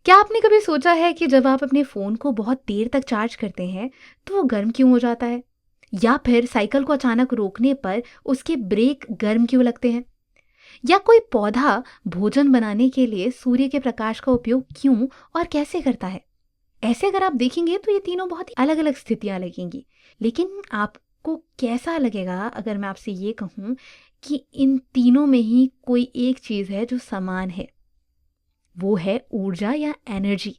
क्या आपने कभी सोचा है कि जब आप अपने फ़ोन को बहुत देर तक चार्ज करते हैं, तो वो गर्म क्यों हो जाता है? या फिर साइकिल को अचानक रोकने पर उसके ब्रेक गर्म क्यों लगते हैं? या कोई पौधा भोजन बनाने के लिए सूर्य के प्रकाश का उपयोग क्यों और कैसे करता है? ऐसे अगर आप देखेंगे तो ये तीनों बहुत ही अलग-अलग स्थितियाँ लगेंगी। लेकिन आपको कैसा लगेगा अगर मैं आपसे ये कहूँ कि इन तीनों में ही कोई एक चीज़ है जो समान है? वो है ऊर्जा या एनर्जी।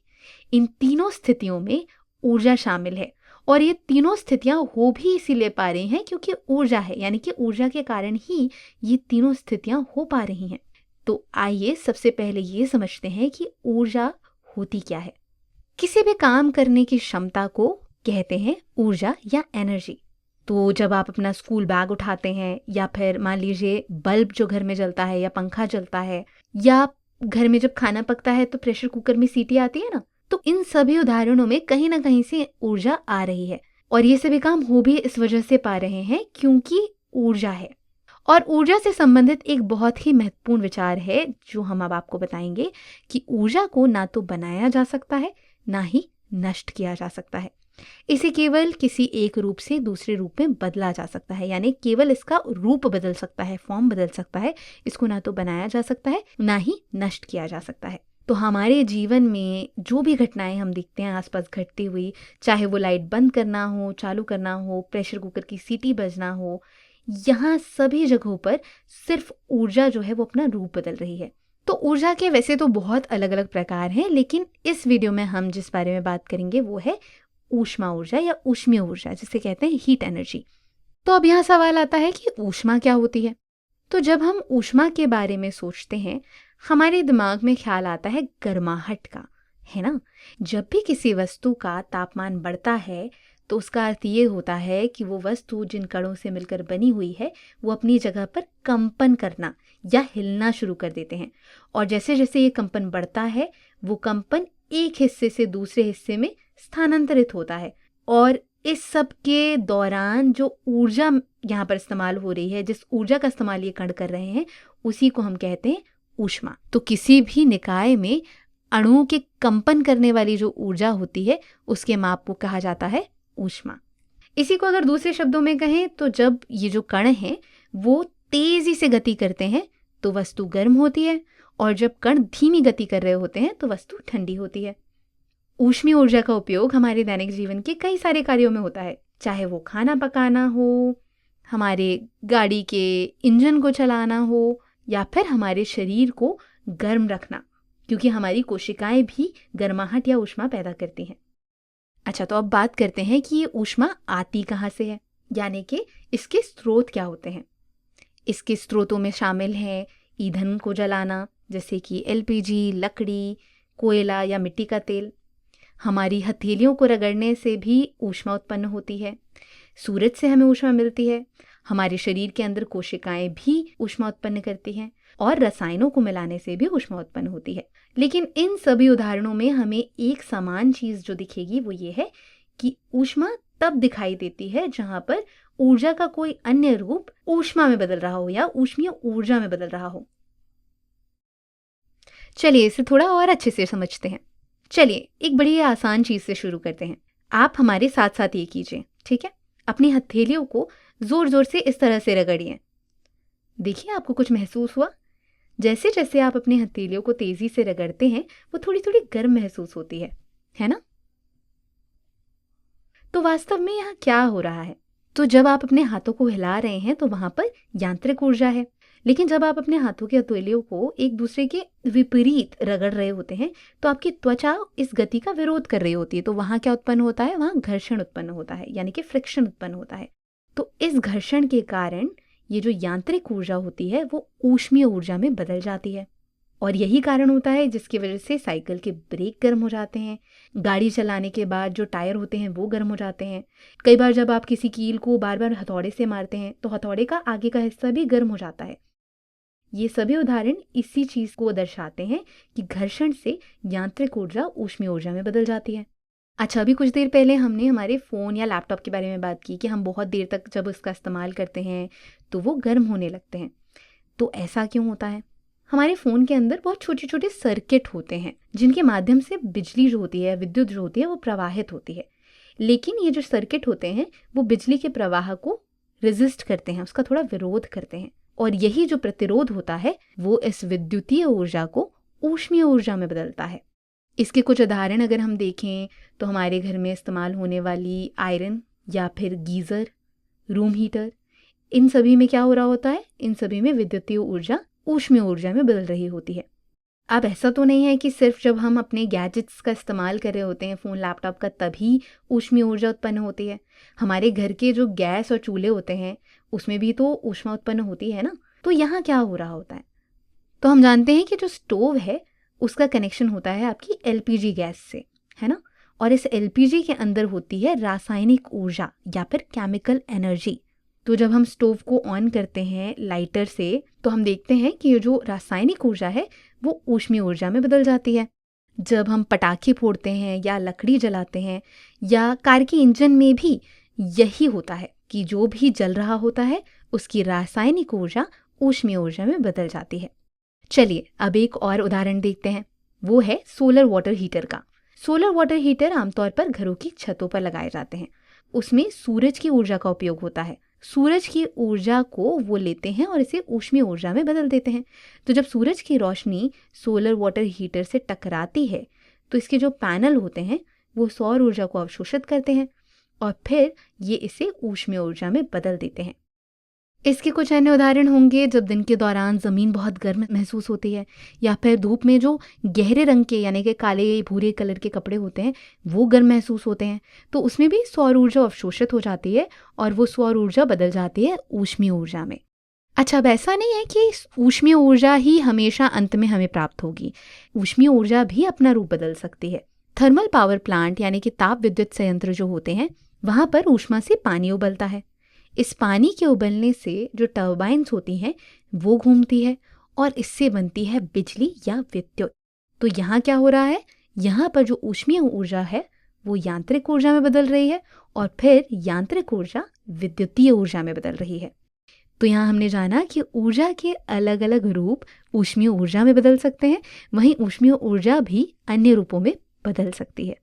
इन तीनों स्थितियों में ऊर्जा शामिल है और ये तीनों स्थितियां हो भी इसीलिए पा रही हैं क्योंकि ऊर्जा है, यानी कि ऊर्जा के कारण ही ये तीनों स्थितियां हो पा रही हैं। तो आइए सबसे पहले ये समझते हैं कि ऊर्जा होती क्या है। किसी भी काम करने की क्षमता को कहते हैं ऊर्जा या एनर्जी। तो जब आप अपना स्कूल बैग उठाते हैं या फिर मान लीजिए बल्ब जो घर में जलता है या पंखा चलता है, या घर में जब खाना पकता है तो प्रेशर कुकर में सीटी आती है ना, तो इन सभी उदाहरणों में कहीं ना कहीं से ऊर्जा आ रही है और ये सभी काम हो भी इस वजह से पा रहे हैं क्योंकि ऊर्जा है। और ऊर्जा से संबंधित एक बहुत ही महत्वपूर्ण विचार है जो हम अब आपको बताएंगे कि ऊर्जा को ना तो बनाया जा सकता है, ना ही नष्ट किया जा सकता है। इसे केवल किसी एक रूप से दूसरे रूप में बदला जा सकता है, यानी केवल इसका रूप बदल सकता है, फॉर्म बदल सकता है। इसको ना तो बनाया जा सकता है, ना ही नष्ट किया जा सकता है। तो हमारे जीवन में जो भी घटनाएं हम देखते हैं आसपास घटती हुई, चाहे वो लाइट बंद करना हो, चालू करना हो, प्रेशर कुकर की सीटी बजना हो, यहाँ सभी जगहों पर सिर्फ ऊर्जा जो है वो अपना रूप बदल रही है। तो ऊर्जा के वैसे तो बहुत अलग अलग प्रकार हैं, लेकिन इस वीडियो में हम जिस बारे में बात करेंगे वो है ऊष्मा ऊर्जा या ऊष्मीय ऊर्जा, जिसे कहते हैं हीट एनर्जी। तो अब यहाँ सवाल आता है कि ऊष्मा क्या होती है। तो जब हम ऊष्मा के बारे में सोचते हैं, हमारे दिमाग में ख्याल आता है गर्माहट का, है ना। जब भी किसी वस्तु का तापमान बढ़ता है तो उसका अर्थ ये होता है कि वो वस्तु जिन कणों से मिलकर बनी हुई है वो अपनी जगह पर कंपन करना या हिलना शुरू कर देते हैं। और जैसे जैसे ये कंपन बढ़ता है, वो कंपन एक हिस्से से दूसरे हिस्से में स्थानांतरित होता है। और इस सब के दौरान जो ऊर्जा यहाँ पर इस्तेमाल हो रही है, जिस ऊर्जा का इस्तेमाल ये कण कर रहे हैं, उसी को हम कहते हैं ऊष्मा। तो किसी भी निकाय में अणुओं के कंपन करने वाली जो ऊर्जा होती है उसके माप को कहा जाता है ऊष्मा। इसी को अगर दूसरे शब्दों में कहें तो जब ये जो कण हैं वो तेजी से गति करते हैं तो वस्तु गर्म होती है, और जब कण धीमी गति कर रहे होते हैं तो वस्तु ठंडी होती है। ऊष्मीय ऊर्जा का उपयोग हमारे दैनिक जीवन के कई सारे कार्यों में होता है, चाहे वो खाना पकाना हो, हमारे गाड़ी के इंजन को चलाना हो, या फिर हमारे शरीर को गर्म रखना, क्योंकि हमारी कोशिकाएं भी गर्माहट या ऊष्मा पैदा करती हैं। अच्छा, तो अब बात करते हैं कि ये ऊष्मा आती कहाँ से है, यानी कि इसके स्रोत क्या होते हैं। इसके स्रोतों में शामिल हैं ईंधन को जलाना, जैसे कि एलपीजी, लकड़ी, कोयला या मिट्टी का तेल। हमारी हथेलियों को रगड़ने से भी ऊष्मा उत्पन्न होती है। सूरज से हमें ऊष्मा मिलती है। हमारे शरीर के अंदर कोशिकाएं भी ऊष्मा उत्पन्न करती हैं, और रसायनों को मिलाने से भी ऊष्मा उत्पन्न होती है। लेकिन इन सभी उदाहरणों में हमें एक समान चीज जो दिखेगी वो ये है कि ऊष्मा तब दिखाई देती है जहां पर ऊर्जा का कोई अन्य रूप ऊष्मा में बदल रहा हो या ऊष्मीय ऊर्जा में बदल रहा हो। चलिए इसे थोड़ा और अच्छे से समझते हैं। चलिए एक बड़ी आसान चीज से शुरू करते हैं। आप हमारे साथ साथ ये कीजिए, ठीक है। अपनी हथेलियों को जोर जोर से इस तरह से रगड़िए। देखिए आपको कुछ महसूस हुआ। जैसे जैसे आप अपनी हथेलियों को तेजी से रगड़ते हैं वो थोड़ी थोड़ी गर्म महसूस होती है ना। तो वास्तव में यहाँ क्या हो रहा है? तो जब आप अपने हाथों को हिला रहे हैं तो वहां पर यांत्रिक ऊर्जा है, लेकिन जब आप अपने हाथों की हथेलियों को एक दूसरे के विपरीत रगड़ रहे होते हैं तो आपकी त्वचा इस गति का विरोध कर रही होती है। तो वहां क्या उत्पन्न होता है? वहां घर्षण उत्पन्न होता है, यानी कि फ्रिक्शन उत्पन्न होता है। तो इस घर्षण के कारण ये जो यांत्रिक ऊर्जा होती है वो ऊष्मीय ऊर्जा में बदल जाती है। और यही कारण होता है जिसकी वजह से साइकिल के ब्रेक गर्म हो जाते हैं, गाड़ी चलाने के बाद जो टायर होते हैं वो गर्म हो जाते हैं। कई बार जब आप किसी कील को बार बार हथौड़े से मारते हैं तो हथौड़े का आगे का हिस्सा भी गर्म हो जाता है। ये सभी उदाहरण इसी चीज को दर्शाते हैं कि घर्षण से यांत्रिक ऊर्जा ऊष्मीय ऊर्जा में बदल जाती है। अच्छा, अभी कुछ देर पहले हमने हमारे फ़ोन या लैपटॉप के बारे में बात की कि हम बहुत देर तक जब उसका इस्तेमाल करते हैं तो वो गर्म होने लगते हैं। तो ऐसा क्यों होता है? हमारे फ़ोन के अंदर बहुत छोटे-छोटे सर्किट होते हैं, जिनके माध्यम से बिजली जो होती है, विद्युत जो होती है, वो प्रवाहित होती है। लेकिन ये जो सर्किट होते हैं, वो बिजली के प्रवाह को रेज़िस्ट करते हैं, उसका थोड़ा विरोध करते हैं। और यही जो प्रतिरोध होता है, वो इस विद्युतीय ऊर्जा को ऊष्मीय ऊर्जा में बदलता है। इसके कुछ उदाहरण अगर हम देखें, तो हमारे घर में इस्तेमाल होने वाली आयरन या फिर गीज़र, रूम हीटर, इन सभी में क्या हो रहा होता है? इन सभी में विद्युतीय ऊर्जा ऊष्मीय ऊर्जा में बदल रही होती है। अब ऐसा तो नहीं है कि सिर्फ जब हम अपने गैजेट्स का इस्तेमाल कर रहे होते हैं, फ़ोन लैपटॉप का, तभी ऊष्मीय ऊर्जा उत्पन्न होती है। हमारे घर के जो गैस और चूल्हे होते हैं, उसमें भी तो ऊष्मा उत्पन्न होती है ना। तो यहाँ क्या हो रहा होता है? तो हम जानते हैं कि जो स्टोव है, उसका कनेक्शन होता है आपकी एलपीजी गैस से, है ना। और इस एलपीजी के अंदर होती है रासायनिक ऊर्जा या फिर केमिकल एनर्जी। तो जब हम स्टोव को ऑन करते हैं लाइटर से, तो हम देखते हैं कि ये जो रासायनिक ऊर्जा है, वो ऊष्मीय ऊर्जा में बदल जाती है। जब हम पटाखे फोड़ते हैं या लकड़ी जलाते हैं या कार के इंजन में भी यही होता है कि जो भी जल रहा होता है, उसकी रासायनिक ऊर्जा ऊष्मीय ऊर्जा में बदल जाती है। चलिए अब एक और उदाहरण देखते हैं, वो है सोलर वाटर हीटर का। सोलर वाटर हीटर आमतौर पर घरों की छतों पर लगाए जाते हैं। उसमें सूरज की ऊर्जा का उपयोग होता है। सूरज की ऊर्जा को वो लेते हैं और इसे ऊष्मीय ऊर्जा में बदल देते हैं। तो जब सूरज की रोशनी सोलर वाटर हीटर से टकराती है, तो इसके जो पैनल होते हैं, वो सौर ऊर्जा को अवशोषित करते हैं और फिर ये इसे ऊष्मीय ऊर्जा में बदल देते हैं। इसके कुछ अन्य उदाहरण होंगे, जब दिन के दौरान ज़मीन बहुत गर्म महसूस होती है या फिर धूप में जो गहरे रंग के यानी कि काले भूरे कलर के कपड़े होते हैं, वो गर्म महसूस होते हैं, तो उसमें भी सौर ऊर्जा अवशोषित हो जाती है और वो सौर ऊर्जा बदल जाती है ऊष्मीय ऊर्जा में। अच्छा, अब ऐसा नहीं है कि ऊष्मीय ऊर्जा ही हमेशा अंत में हमें प्राप्त होगी। ऊष्मीय ऊर्जा भी अपना रूप बदल सकती है। थर्मल पावर प्लांट यानी कि ताप विद्युत संयंत्र जो होते हैं, वहाँ पर ऊष्मा से पानी उबलता है। इस पानी के उबलने से जो टर्बाइन्स होती हैं, वो घूमती है और इससे बनती है बिजली या विद्युत। तो यहाँ क्या हो रहा है? यहाँ पर जो ऊष्मीय ऊर्जा है, वो यांत्रिक ऊर्जा में बदल रही है और फिर यांत्रिक ऊर्जा विद्युतीय ऊर्जा में बदल रही है। तो यहाँ हमने जाना कि ऊर्जा के अलग अलग रूप ऊष्मीय ऊर्जा में बदल सकते हैं, वहीं ऊष्मीय ऊर्जा भी अन्य रूपों में बदल सकती है।